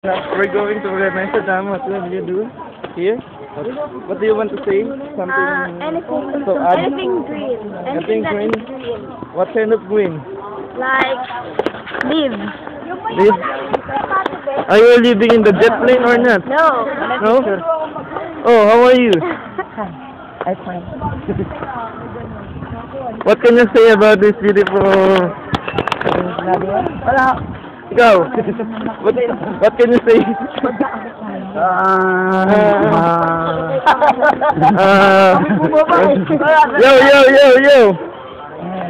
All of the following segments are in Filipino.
We're going to Remesa Dam. What will you do here? What do you want to say? Something. Anything. So Anything green. Anything that green? is green. What kind of green? Like leaves. This? Are you living in the jet plane or not? No. No? Oh, how are you? I'm fine. What can you say about this beautiful? Go. What can you say? Yo.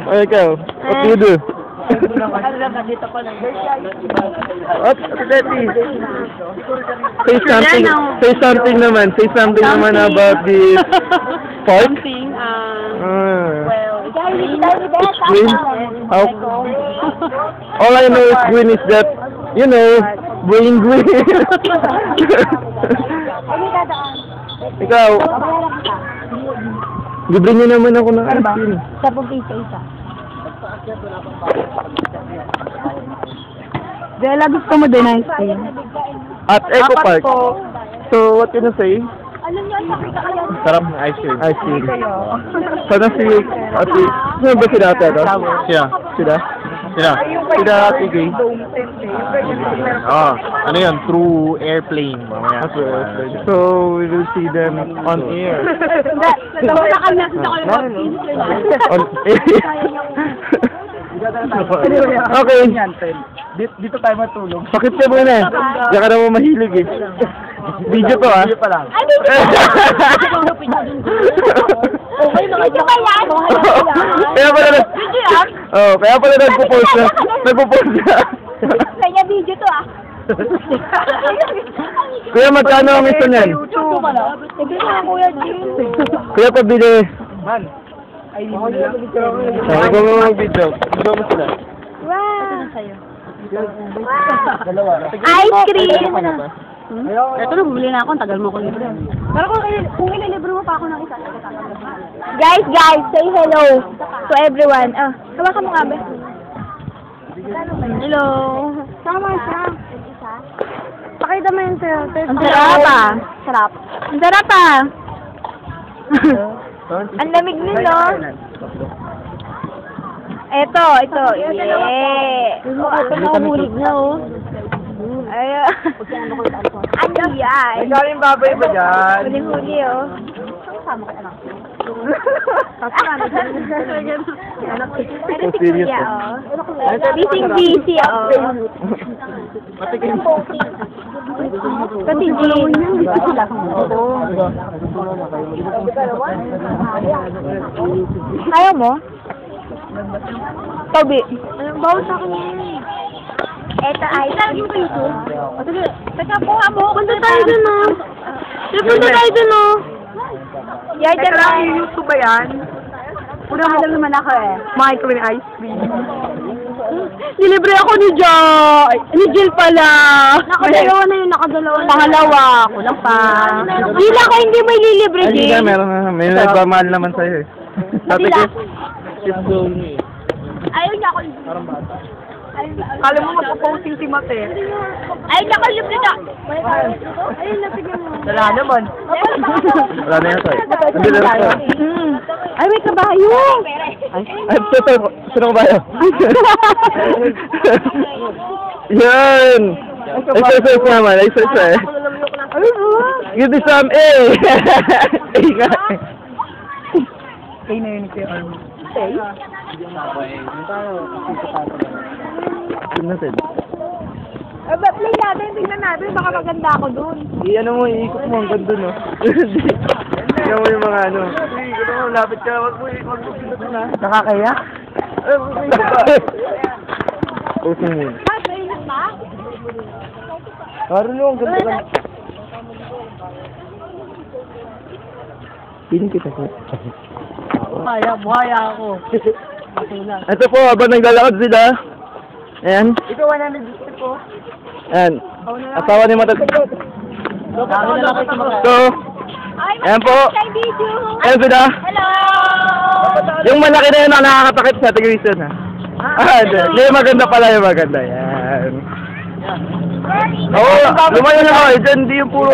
Okay, go. What do you do? What? Say something naman. Say something naman about this part. It's green. How? All I know is green is that, you know, green. Ikaw, libre niyo naman ako ng ice cream. 10 piso isa. Dela, gusto mo din ice cream? At Eco Park. So, what can you say? Alam niyo, nakita kayo. Sarap ng ice cream. Ice cream. Sana si... Sino ba sila ate ito? Sila? Sige. Ano yun? Through airplane. Mamaya. So, we will see them on air. On air. Okay. Dito tayo matulog. Pakit ka muna eh. Diyan ka naman mahilig eh. Video to ah. Video pa lang. Ay, video pa yan? Kaya pala nagpo-post na. Kaya video to ah. Kuya, magkano ang isa niyan? Sige na, Kuya Jim. Kuya, pabili. Man. Ay, hindi mo lang. Ikaw mo mag-video. Ikaw mo sila. Wow. Dalawa. Ice cream. Ito na, bumili na ako. Tagal mo ko libre. Pero kung ililibre mo pa ako ng isa. Guys, say hello to everyone. Hawakan mo nga ba? Hello. Sama siya. Pakita mo yung Ang sarap ah. Sarap. Ang sarap ah. Ang lamig nun, no? Ito. Yeah. Nakamulig na oh. Ay, ano yan? Ikaw rin baboy ba dyan? Huli-huli, oh. Ano si Kuya, oh? Busy, oh. Pati Jean. Ayaw mo? Toby. Bawas ako niya. Eto ay lagi mo ito. Teka po mo. Punta tayo dun oh. Punta tayo dun oh. Yay, teka. YouTube ba yan? Pura mo naman ako eh. Micro ice cream. Nilibre ako ni Joy. Ni Jill pala. Nakadalawa na yun, Pangalawa. Kulang pa. Hindi lang ako hindi may lilibre, Ay, hindi Jill. ka, meron na. May nagmamahal naman sa'yo eh. Sabi ko, Ayaw niya ako. Alam mo, magpo-posting si Mate. Ayaw niya ako libre na. Ayun na, sige mo. Wala naman. wala na yan sa'yo. Hindi na rin sa'yo. Ay, may kabayo. Ay, sino ko ba yun? Yan! Exercise naman, exercise. Give me some A! A nga. Kaya na yun kay Army. Tignan natin. Play natin, tingnan natin. Baka maganda ako dun. Ano mo, iikot mo hanggang dun, no? Tignan mo yung mga ano. Tignan mo, lapit ka. Wag mo pinot na. Nakakaya? Puso mo. Mainit ba? Karoon mo, ang ganda. Piling kita ko. Buhaya ako. Ito po, habang naglalakad sila. Ayan. Ikaw, 150 po. Ayan. Asawa ni Matat. So, ayan po. Ayan sila. Hello! Yung malaki na yun ang nakakatakit sa Tigrisan, ha? Hindi, maganda pala yung maganda. Yan. Oo, lumayo na kayo. Dyan, di yung puro